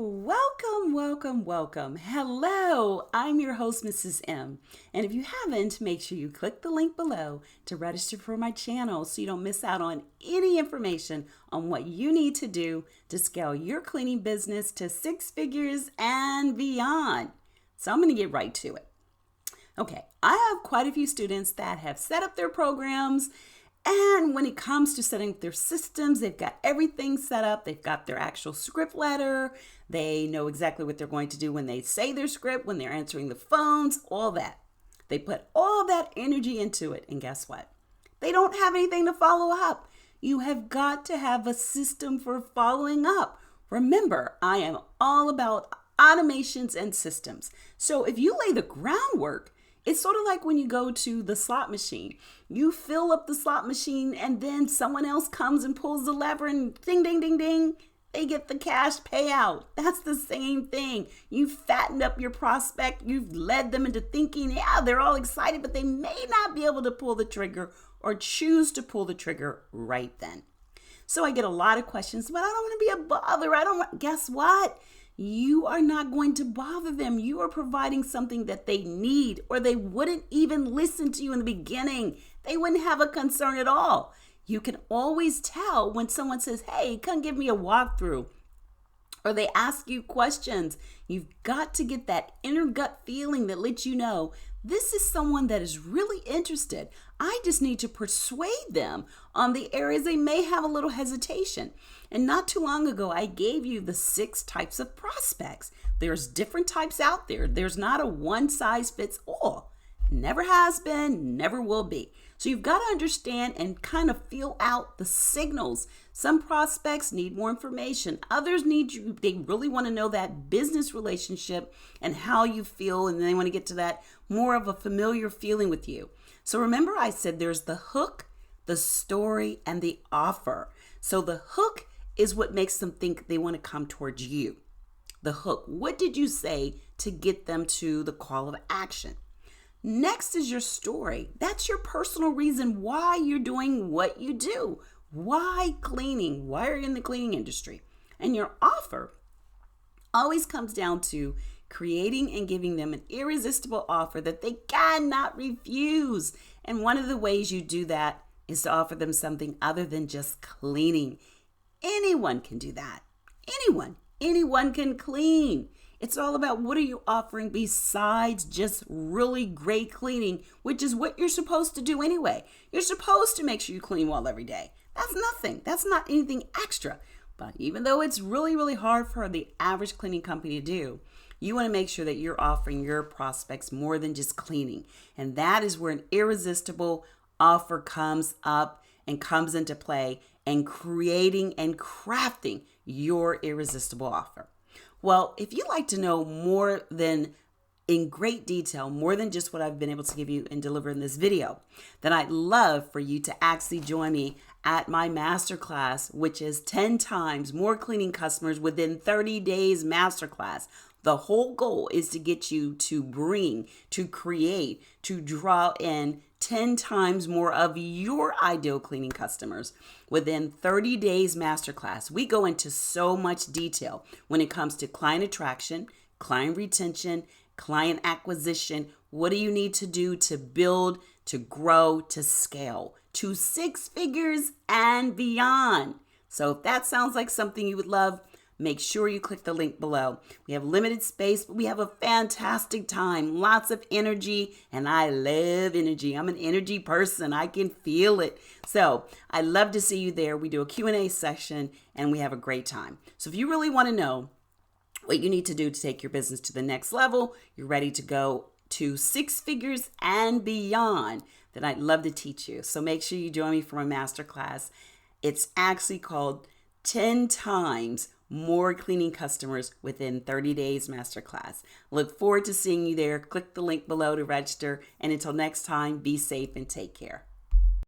Welcome, welcome, welcome. Hello, I'm your host, Mrs. M. And if you haven't, make sure you click the link below to register for my channel so you don't miss out on any information on what you need to do to scale your cleaning business to 6 figures and beyond. So I'm going to get right to it. Okay, I have quite a few students that have set up their programs. And when it comes to setting up their systems, they've got everything set up. They've got their actual script letter. They know exactly what they're going to do when they say their script, when they're answering the phones, all that. They put all that energy into it. And guess what? They don't have anything to follow up. You have got to have a system for following up. Remember, I am all about automations and systems. So if you lay the groundwork, it's sort of like when you go to the slot machine. You fill up the slot machine and then someone else comes and pulls the lever and ding, ding, ding, ding. They get the cash payout. That's the same thing. You've fattened up your prospect. You've led them into thinking, yeah, they're all excited, but they may not be able to pull the trigger or choose to pull the trigger right then. So I get a lot of questions, but I don't want to be a bother. Guess what? You are not going to bother them. You are providing something that they need, or they wouldn't even listen to you in the beginning. They wouldn't have a concern at all. You can always tell when someone says, hey, come give me a walkthrough, or they ask you questions. You've got to get that inner gut feeling that lets you know this is someone that is really interested. I just need to persuade them on the areas they may have a little hesitation. And not too long ago, I gave you the 6 types of prospects. There's different types out there. There's not a one size fits all. Never has been, never will be. So you've got to understand and kind of feel out the signals. Some prospects need more information. Others need you. They really want to know that business relationship and how you feel. And they want to get to that more of a familiar feeling with you. So remember I said there's the hook, the story, and the offer. So the hook is what makes them think they want to come towards you. The hook. What did you say to get them to the call of action? Next is your story. That's your personal reason why you're doing what you do. Why cleaning? Why are you in the cleaning industry? And your offer always comes down to creating and giving them an irresistible offer that they cannot refuse. And one of the ways you do that is to offer them something other than just cleaning. Anyone can do that. Anyone can clean. It's all about what are you offering besides just really great cleaning, which is what you're supposed to do anyway. You're supposed to make sure you clean well every day. That's nothing. That's not anything extra. But even though it's really, really hard for the average cleaning company to do, you want to make sure that you're offering your prospects more than just cleaning. And that is where an irresistible offer comes up and comes into play, and creating and crafting your irresistible offer. Well, if you'd like to know more than in great detail, more than just what I've been able to give you and deliver in this video, then I'd love for you to actually join me at my masterclass, which is 10 times more cleaning customers within 30 days masterclass. The whole goal is to get you to bring, to create, to draw in 10 times more of your ideal cleaning customers within 30 days masterclass. We go into so much detail when it comes to client attraction, client retention, client acquisition. What do you need to do to build, to grow, to scale to 6 figures and beyond? So if that sounds like something you would love, make sure you click the link below. We have limited space, but we have a fantastic time, lots of energy, and I love energy. I'm an energy person. I can feel it. So I'd love to see you there. We do a Q&A session, and we have a great time. So if you really want to know what you need to do to take your business to the next level, you're ready to go to 6 figures and beyond, then I'd love to teach you. So make sure you join me for my masterclass. It's actually called 10 times more cleaning customers within 30 days masterclass. Look forward to seeing you there. Click the link below to register. And until next time, be safe and take care.